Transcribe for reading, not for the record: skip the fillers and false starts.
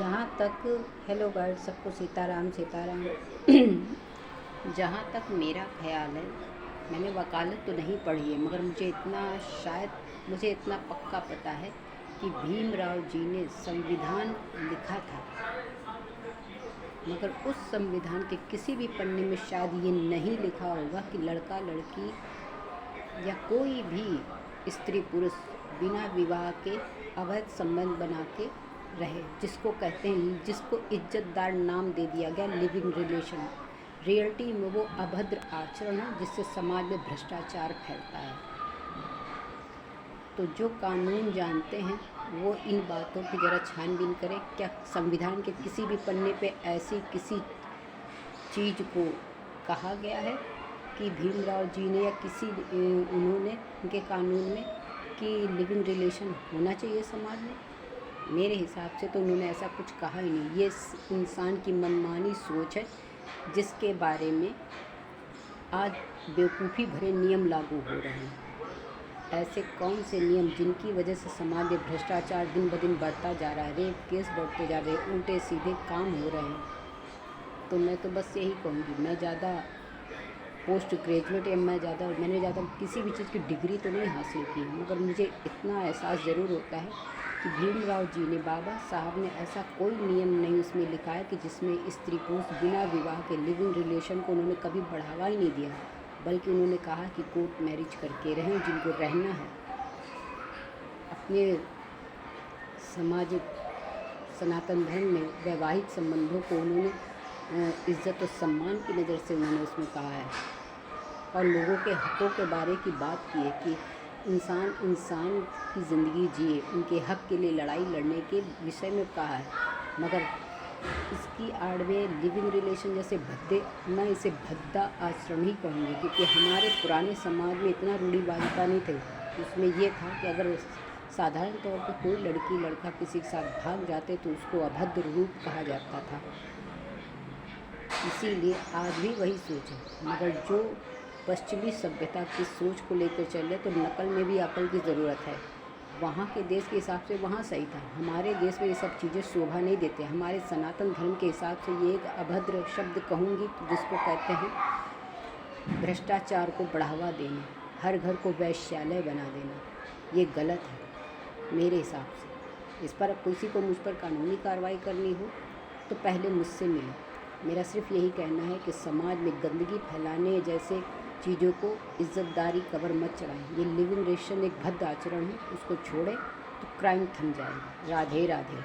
जहाँ तक hello guys, सबको सीताराम सीताराम। जहाँ तक मेरा ख्याल है, मैंने वकालत तो नहीं पढ़ी है, मगर मुझे इतना पक्का पता है कि भीमराव जी ने संविधान लिखा था। मगर उस संविधान के किसी भी पन्ने में शायद ये नहीं लिखा होगा कि लड़का लड़की या कोई भी स्त्री पुरुष बिना विवाह के अवैध संबंध बना के रहे, जिसको इज्जतदार नाम दे दिया गया लिविंग रिलेशन। रियलिटी में वो अभद्र आचरण है जिससे समाज में भ्रष्टाचार फैलता है। तो जो कानून जानते हैं वो इन बातों की ज़रा छानबीन करें। क्या संविधान के किसी भी पन्ने पे ऐसी किसी चीज़ को कहा गया है कि भीमराव जी ने या उन्होंने उनके कानून में कि लिविंग रिलेशन होना चाहिए समाज में? मेरे हिसाब से तो उन्होंने ऐसा कुछ कहा ही नहीं। ये इंसान की मनमानी सोच है जिसके बारे में आज बेवकूफ़ी भरे नियम लागू हो रहे हैं। ऐसे कौन से नियम जिनकी वजह से समाज में भ्रष्टाचार दिन ब दिन बढ़ता जा रहा है, रेप केस बढ़ते जा रहे हैं, उल्टे सीधे काम हो रहे हैं। तो मैं तो बस यही कहूँगी, मैं ज़्यादा पोस्ट ग्रेजुएट या मैंने ज़्यादा किसी भी चीज़ की डिग्री तो नहीं हासिल की, मगर मुझे इतना एहसास ज़रूर होता है कि भीमराव जी ने, बाबा साहब ने ऐसा कोई नियम नहीं उसमें लिखा है कि जिसमें स्त्री पुरुष बिना विवाह के लिविंग रिलेशन को उन्होंने कभी बढ़ावा ही नहीं दिया, बल्कि उन्होंने कहा कि कोर्ट मैरिज करके रहें जिनको रहना है। अपने सामाजिक सनातन धर्म में वैवाहिक संबंधों को उन्होंने इज़्ज़त और सम्मान की नज़र से उन्होंने उसमें कहा है, और लोगों के हक़ों के बारे की बात की है कि इंसान की ज़िंदगी जिए, उनके हक़ के लिए लड़ाई लड़ने के विषय में कहा है। मगर इसकी आड़ में लिविंग रिलेशन जैसे मैं इसे भद्दा आचरण ही कहूँगी, क्योंकि हमारे पुराने समाज में इतना रूढ़िवादिता नहीं थी। उसमें ये था कि अगर साधारण तौर पर कोई लड़की लड़का किसी के साथ भाग जाते तो उसको अभद्र रूप कहा जाता था। इसीलिए आज भी वही सोच है, मगर जो पश्चिमी सभ्यता की सोच को लेकर चल रहे, तो नकल में भी अकल की ज़रूरत है। वहाँ के देश के हिसाब से वहाँ सही था, हमारे देश में ये सब चीज़ें शोभा नहीं देते। हमारे सनातन धर्म के हिसाब से ये एक अभद्र शब्द कहूँगी जिसको कहते हैं भ्रष्टाचार को बढ़ावा देना, हर घर को वैश्यालय बना देना। ये गलत है मेरे हिसाब से। इस पर किसी को मुझ पर कानूनी कार्रवाई करनी हो तो पहले मुझसे मिले। मेरा सिर्फ यही कहना है कि समाज में गंदगी फैलाने जैसे चीज़ों को इज्जतदारी कबर मत चढ़ाएं। ये लिविंग रिलेशन एक भद्द आचरण है, उसको छोड़ें तो क्राइम थम जाएगा। राधे राधे।